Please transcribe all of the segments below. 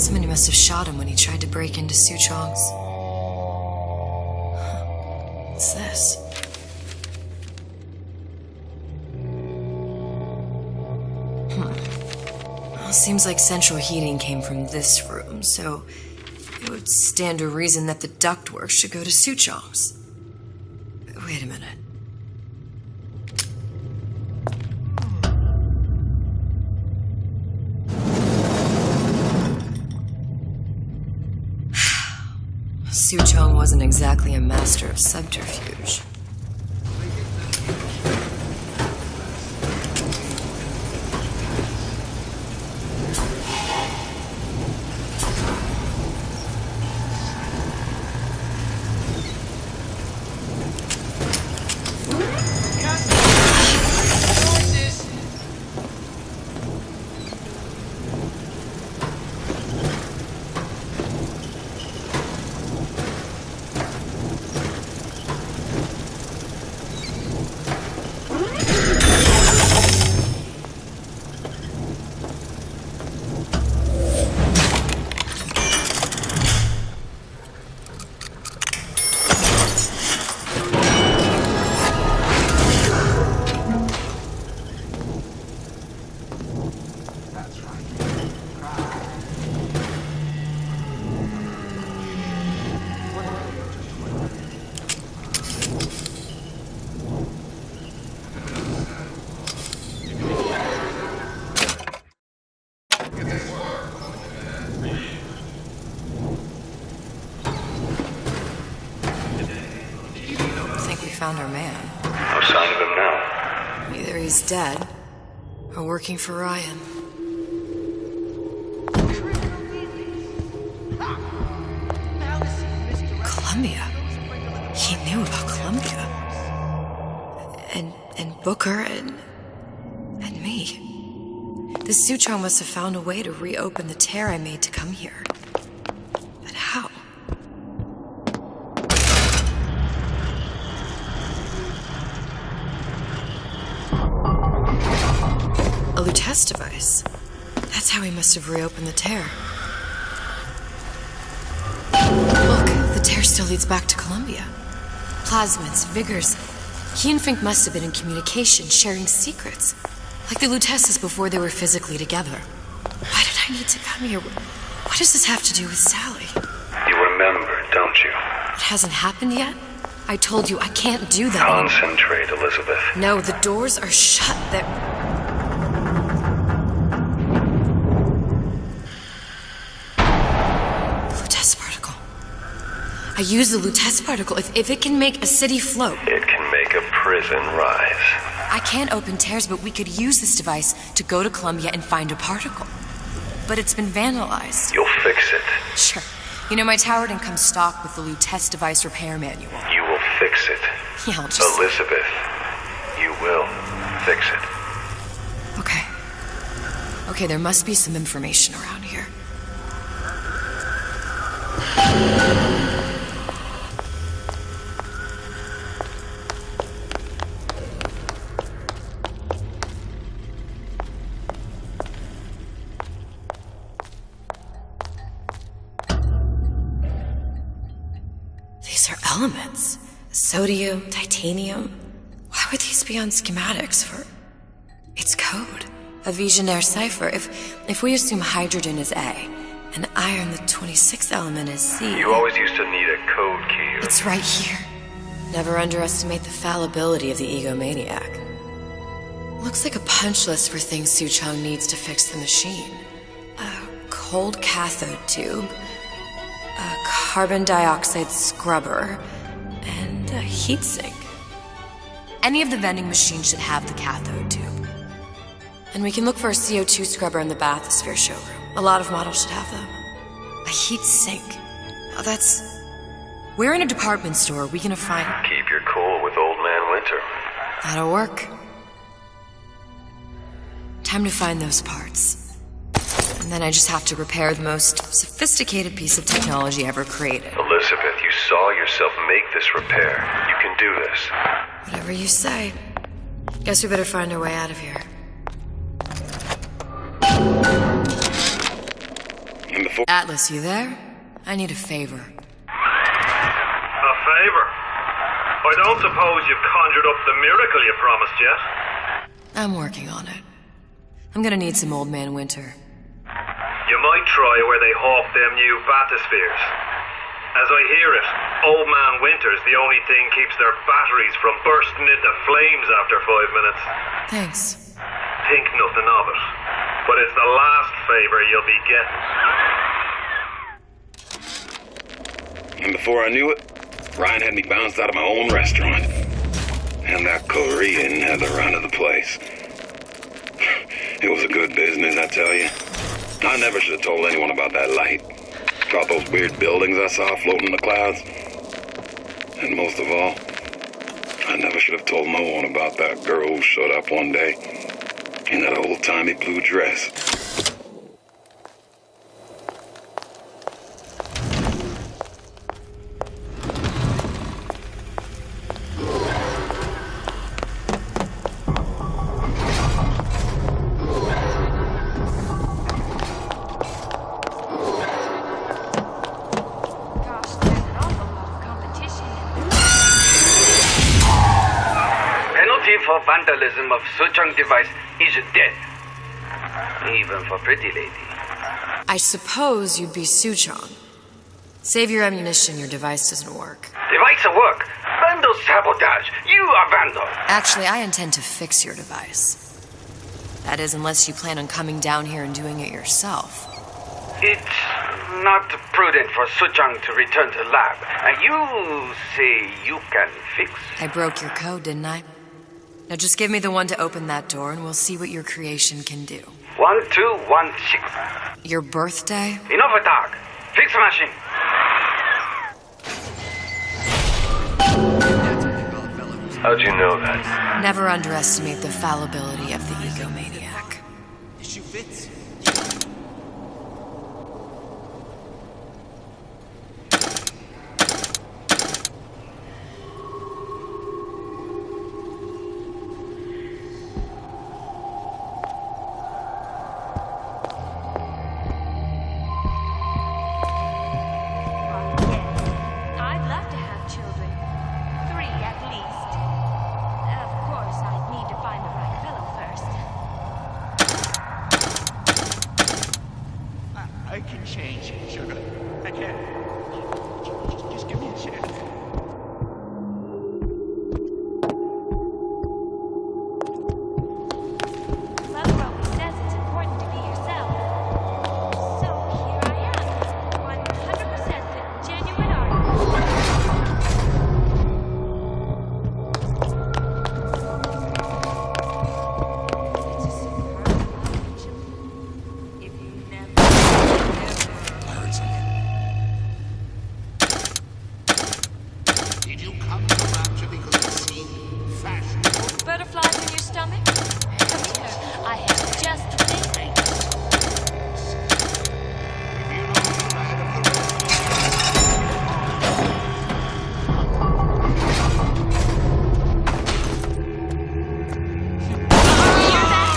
Somebody must have shot him when he tried to break into Suchong's. What's this? Well, seems like central heating came from this room, so it would stand to reason that the ductwork should go to Suchong's. Wait a minute. Suchong wasn't exactly a master of subterfuge. Found our man. No sign of him now. Either he's dead, or working for Ryan. Columbia? He knew about Columbia. And Booker and me. This Suchong must have found a way to reopen the tear I made to come here. But how? A Lutece device. That's how he must have reopened the tear. Look, the tear still leads back to Columbia. Plasmids, Vigors. He and Fink must have been in communication, sharing secrets. Like the Luteces before they were physically together. Why did I need to come here? What does this have to do with Sally? You remember, don't you? It hasn't happened yet? I told you I can't do that. Concentrate, Elizabeth. No, the doors are shut. I use the Lutece particle. If it can make a city float... It can make a prison rise. I can't open tears, but we could use this device to go to Columbia and find a particle. But it's been vandalized. You'll fix it. Sure. You know, my tower didn't come stocked with the Lutece device repair manual. You will fix it. Yeah, I'll just... Elizabeth, you will fix it. Okay, there must be some information around here. These are elements. Sodium, titanium. Why would these be on schematics for... It's code. A Visionaire cipher. If we assume hydrogen is A, and iron, the 26th element, is C... You always used to need a code key. It's right here. Never underestimate the fallibility of the egomaniac. Looks like a punch list for things Suchong needs to fix the machine. A cold cathode tube, a carbon dioxide scrubber, and a heatsink. Any of the vending machines should have the cathode tube. And we can look for a CO2 scrubber in the bathysphere showroom. A lot of models should have them. A heatsink. Oh, that's... We're in a department store. We can find... Keep your cool with Old Man Winter. That'll work. Time to find those parts. And then I just have to repair the most sophisticated piece of technology ever created. Elizabeth, you saw yourself make this repair. You can do this. Whatever you say. Guess we better find our way out of here. Number before... Atlas, you there? I need a favor. A favor? I don't suppose you've conjured up the miracle you promised yet? I'm working on it. I'm gonna need some Old Man Winter. You might try where they hawk them new bathyspheres. As I hear it, Old Man Winter's the only thing keeps their batteries from bursting into flames after 5 minutes. Thanks. Think nothing of it. But it's the last favor you'll be getting. And before I knew it, Ryan had me bounced out of my own restaurant. And that Korean had the run of the place. It was a good business, I tell you. I never should have told anyone about that light. About those weird buildings I saw floating in the clouds. And most of all, I never should have told no one about that girl who showed up one day in that old-timey blue dress. For vandalism of Suchong device is death. Even for pretty lady. I suppose you'd be Suchong. Save your ammunition, your device doesn't work. Device at work. Vandal sabotage. You are vandal. Actually, I intend to fix your device. That is, unless you plan on coming down here and doing it yourself. It's not prudent for Suchong to return to lab. And you say you can fix? I broke your code, didn't I? Now just give me the one to open that door and we'll see what your creation can do. 1216. Your birthday? Enough of talk. Fix the machine. How'd you know that? Never underestimate the fallibility of the egomaniac. Issue fits. I can change, sugar. I can. Just give me a chance. Loverope says it's important to be yourself. So here I am, 100% the genuine artist. It's a superb collection. If you never Did you come to Rapture because it seemed fashionable? butterflies in your stomach? Come here, I have just the thing. If you know the light of the Hear that?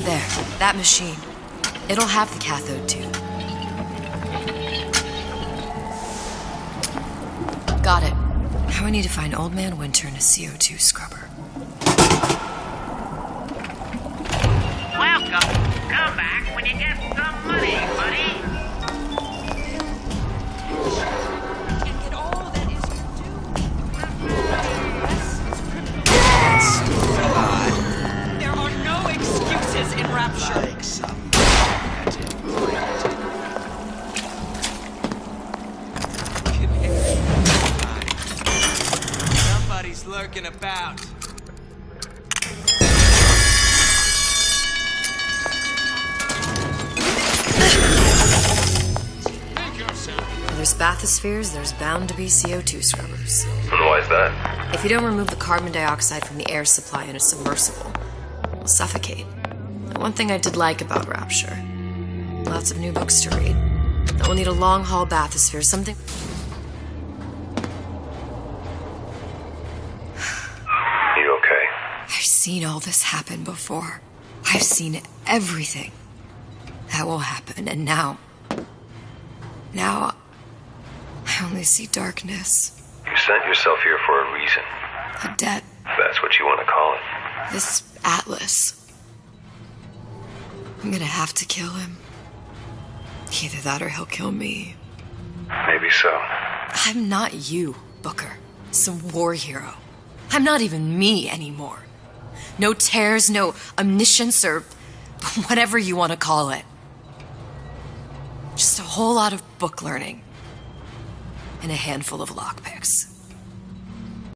There, that machine. It'll have the cathode tube. Got it. Now I need to find Old Man Winter in a CO2 scrubber. Welcome. Come back when you get some money, buddy. Can't get all that is due. There are no excuses in Rapture. like some primitive plant. Somebody's lurking about. Make yourself. There's collapsed bathyspheres, there's bound to be CO2 scrubbers. And why is that? If you don't remove the carbon dioxide from the air supply in a submersible, we'll suffocate. And one thing I did like about Rapture, lots of new books to read. We'll need a long-haul bathysphere, something... You okay? I've seen all this happen before. I've seen everything that will happen, and now I only see darkness. You sent yourself here for a reason. A debt. That's what you want to call it. This Atlas. I'm gonna have to kill him. Either that or he'll kill me. Maybe so. I'm not you, Booker. Some war hero. I'm not even me anymore. No tears, no omniscience, or whatever you want to call it. Just a whole lot of book learning. And a handful of lockpicks.